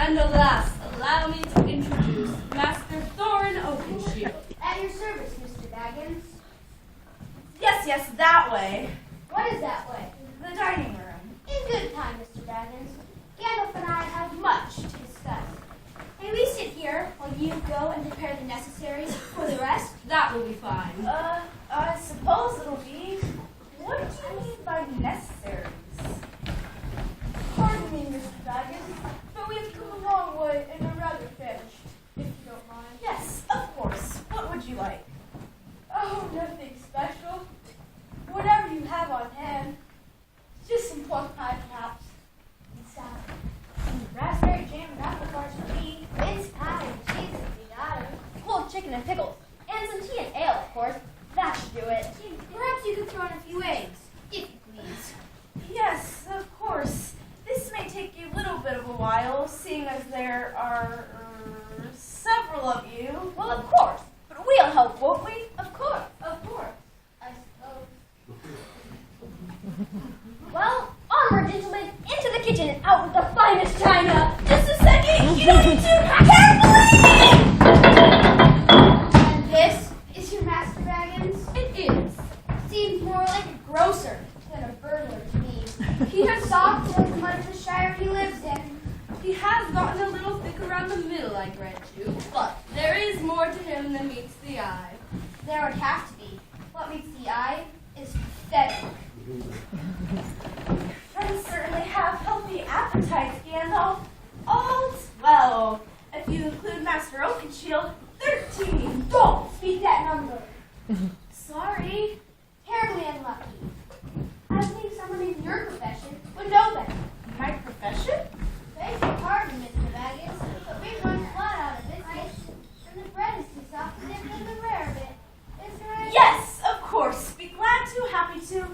And alas, allow me to introduce Master Thorin Oakenshield. At your service, Mr. Baggins. Yes, that way. What is that way? The dining room. In good time, Mr. Baggins. Gandalf and I have much to discuss. May we sit here while you go and prepare the necessaries for the rest? That will be fine. I suppose it'll be. What do you mean by necessaries? Pardon me, Mr. Baggins, but we've come a long way and are rather famished, if you don't mind. Yes, of course. What would you like? Oh, nothing special. Whatever you have on hand. Just some plum pie, perhaps. And salad. Some raspberry jam and apple bars for me. Mince pie and cheese if you got it. Cold chicken and pickles. And some tea and ale, of course. That should do it. Perhaps you could throw in a few eggs, if you please. Yes, of course. This may take you a little bit of a while, seeing as there are several of you. Well, of course. But we'll help, won't we? Of course. I suppose. Well, onward, gentlemen, into the kitchen and out with the finest china. Just a second, you don't need to. Carefully! And this is your Master Baggins? It is. Seems more like a grocer than a burglar to me. He has soft as much of the Shire he lives in. He has gotten a little thick around the middle, I grant you, but there is more to him than meets the eye. There would have to be. What meets the eye is pathetic. Friends certainly have healthy appetites, Gandalf. All 12. If you include Master Oakenshield, 13. Don't speak that number. Sorry. Terribly unlucky. I think someone in your profession would know better. My profession? Beg your pardon, Mr. Baggins, but we run flat out of business, and the bread is too soft to dip in the rare bit. Is there any... Yes, of course. Be glad to, happy to.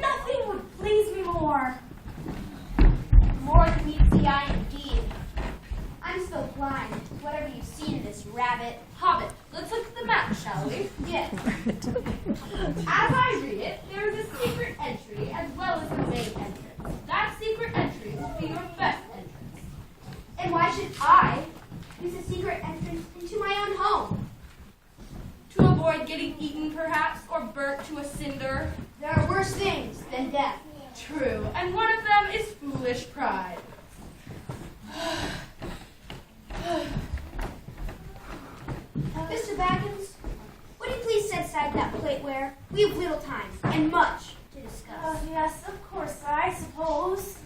Nothing would please me more. More than meets the eye, indeed. I'm still blind. Whatever you've seen in this rabbit. Hobbit, let's look at the map, shall we? Yes. As I read it, there is a secret entry as well as a main entrance. That secret entry will be your best entrance. And why should I use a secret entrance into my own home? To avoid getting eaten, perhaps, or burnt to a cinder. There are worse things than death. True, and one of them is foolish pride. Mr. Baggins, would you please set aside that plateware? We have little time and much to discuss. Yes, of course, I suppose.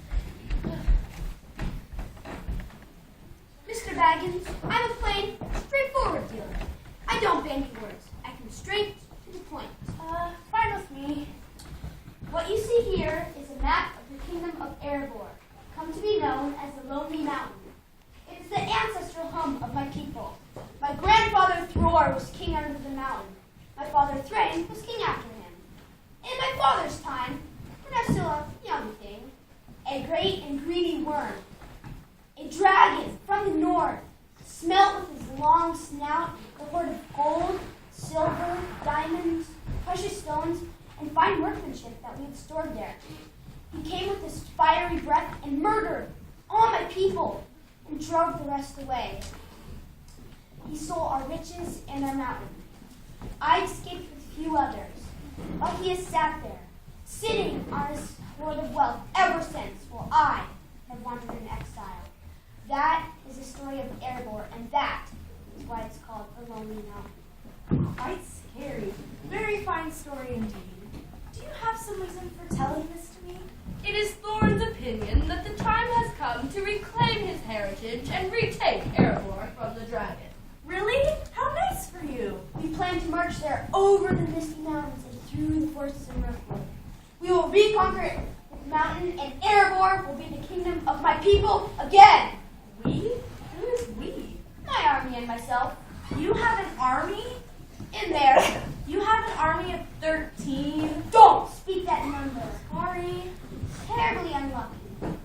Mr. Baggins, I'm a plain, straightforward dealer. I don't bandy words. I come straight to the point. Fine with me. What you see here is a map of the kingdom of Erebor, come to be known as the Lonely Mountain. It is the ancestral home of my people. My grandfather Thror was king under the mountain. My father Thrain was king after him. In my father's time, when I was still a young thing, a great and greedy worm, a dragon from the north, smelt with his long snout the hoard of gold, silver, diamonds, precious stones, and fine workmanship that we had stored there. He came with his fiery breath and murdered all my people and drove the rest away. He stole our riches and our mountain. I escaped with few others, while he has sat there, sitting on his hoard of wealth ever since, while I have wandered in exile. That is the story of Erebor, and that is why it's called the Lonely Mountain. Quite scary. Very fine story indeed. Do you have some reason for telling this to me? It is Thorin's opinion that the time has come to reclaim his heritage and retake Erebor from the dragon. Really? How nice for you. We plan to march there over the misty mountains and through the forests and Riftwood. We will reconquer the mountain, and Erebor will be the kingdom of my people again. We? Who is we? My army and myself. You have an army? In there. You have an army of 13? Don't speak that number. Sorry. Terribly unlucky.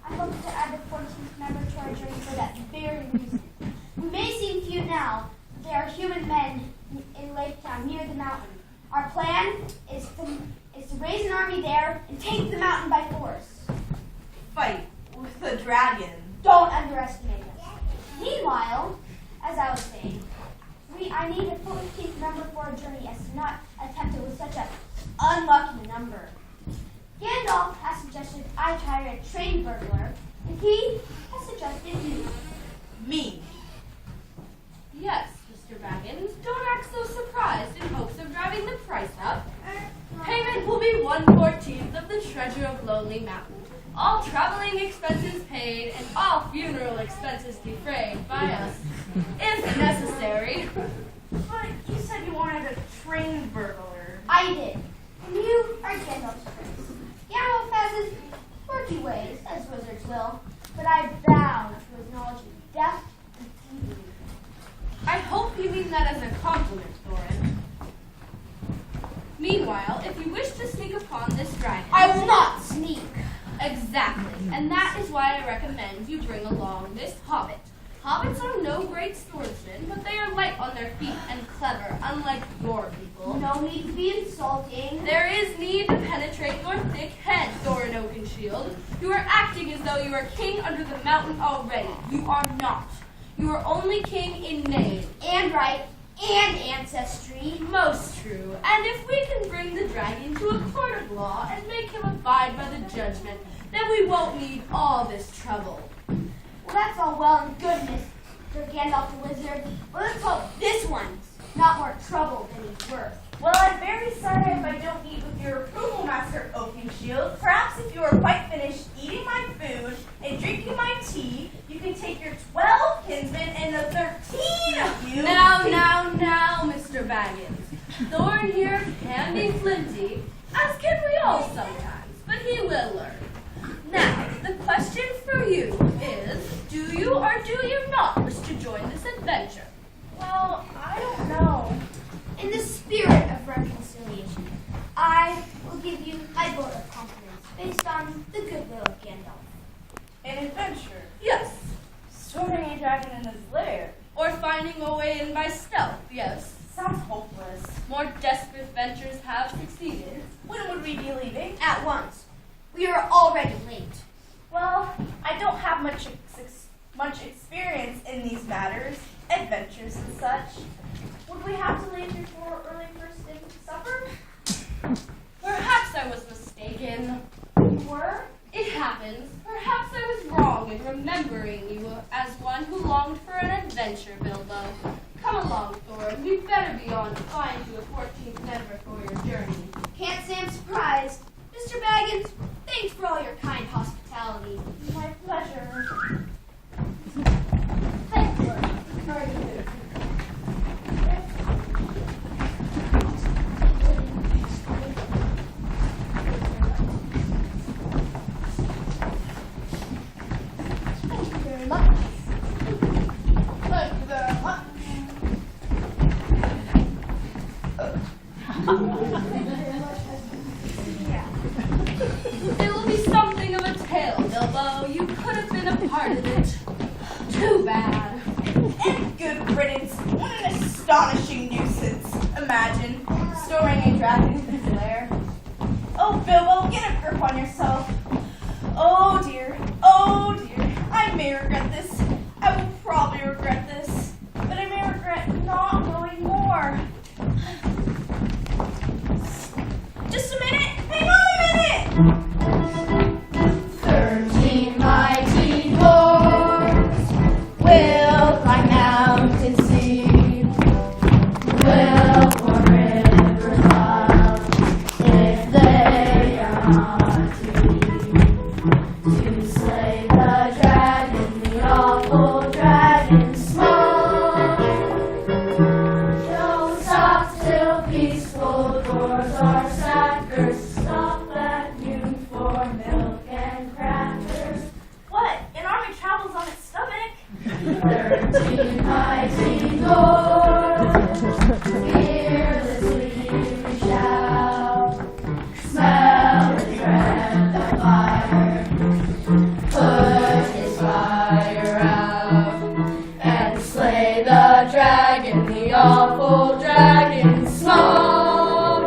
I hope to add the 14th member to our journey for that very reason. We may seem few now, but there are human men in Lake Town near the mountain. Our plan is to raise an army there and take the mountain by force. Fight with the dragon. Don't underestimate us. Meanwhile, as I was saying, I need a fully keep number for a journey as to not attempt it with such an unlucky number. Gandalf has suggested I hire a trained burglar, and he has suggested you. Me. Yes, Mr. Baggins, don't act so surprised in hopes of driving the price up. Payment will be 1/14 of the treasure of Lonely Mountain. All traveling expenses paid and all funeral expenses defrayed by us, if necessary. But you said you wanted a trained burglar. I did. And you are Gandalf's prince. Gandalf has his quirky ways, as wizards will, but I bow to his knowledge of depth and thievery. I hope you mean that as a compliment, Thorin. Meanwhile, if you wish to sneak upon this dragon... I will not sneak. Exactly, and that is why I recommend you bring along this Hobbit. Hobbits are no great swordsmen, but they are light on their feet and clever, unlike your people. No need to be insulting. There is need to penetrate your thick head, Thorin Oakenshield. You are acting as though you are king under the mountain already. You are not. You are only king in name. And right. And ancestry. Most true. And if we can bring the dragon to a court of law and make him abide by the judgment, then we won't need all this trouble. Well, that's all well and good, Mr. Gandalf the Wizard. But let's hope this one's not more trouble than he's worth. Well, I'm very sorry if I don't meet with your approval, Master Oakenshield. Perhaps if you are quite finished eating my food and drinking my tea, you can take your 12 kinsmen and the 13 of you. Now, Mr. Baggins. Thorin here can be flinty, as can we all sometimes, but he will learn. Now, the question for you is, do you or do you not wish to join this adventure? Well, I don't know. In the spirit of reconciliation, I will give you my vote of confidence based on the goodwill of Gandalf. An adventure. Yes. Storing a dragon in his lair. Or finding a way in by stealth, yes. Sounds hopeless. More desperate ventures have succeeded. When would we be leaving? At once. We are already late. Well, I don't have much experience in these matters, adventures and such. Would we have to leave before early first thing supper? Perhaps I was mistaken. You were? It happens. Perhaps I was wrong in remembering you as one who longed for an adventure, Bilbo. Come along, Thorin. We'd better be on to find you a 14th member for your journey. Can't say I'm surprised. Mr. Baggins, thanks for all your kind hospitality. My pleasure. Thanks, Lord. Very good. Thank you very much. Thank you very much. It will be something of a tale, Bilbo. You could have been a part of it. Too bad. And good riddance. What an astonishing nuisance. Imagine storing a dragon in his lair. Oh, Bilbo, get a grip on yourself. Oh dear. I may regret this. I will probably regret this. But I may regret not knowing more. Just a minute. Hang on a minute. 13 mighty dwarfs will climb mountain steep, will pour rivers wild if they are not to slay the dragon, the awful dragon small. Don't stop till peaceful dwarves are sackers. Stop at noon for milk and crackers. What? An army travels on its stomach? 13 mighty dwarfs, fearlessly we shout. Smell and dread the fire, put his fire out, and slay the dragon, the awful dragon small.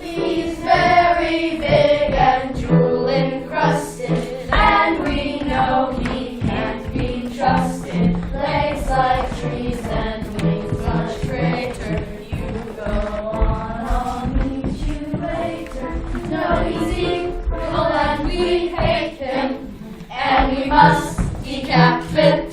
He's very big and jewel encrusted, and we know he can't be trusted. we must be captain.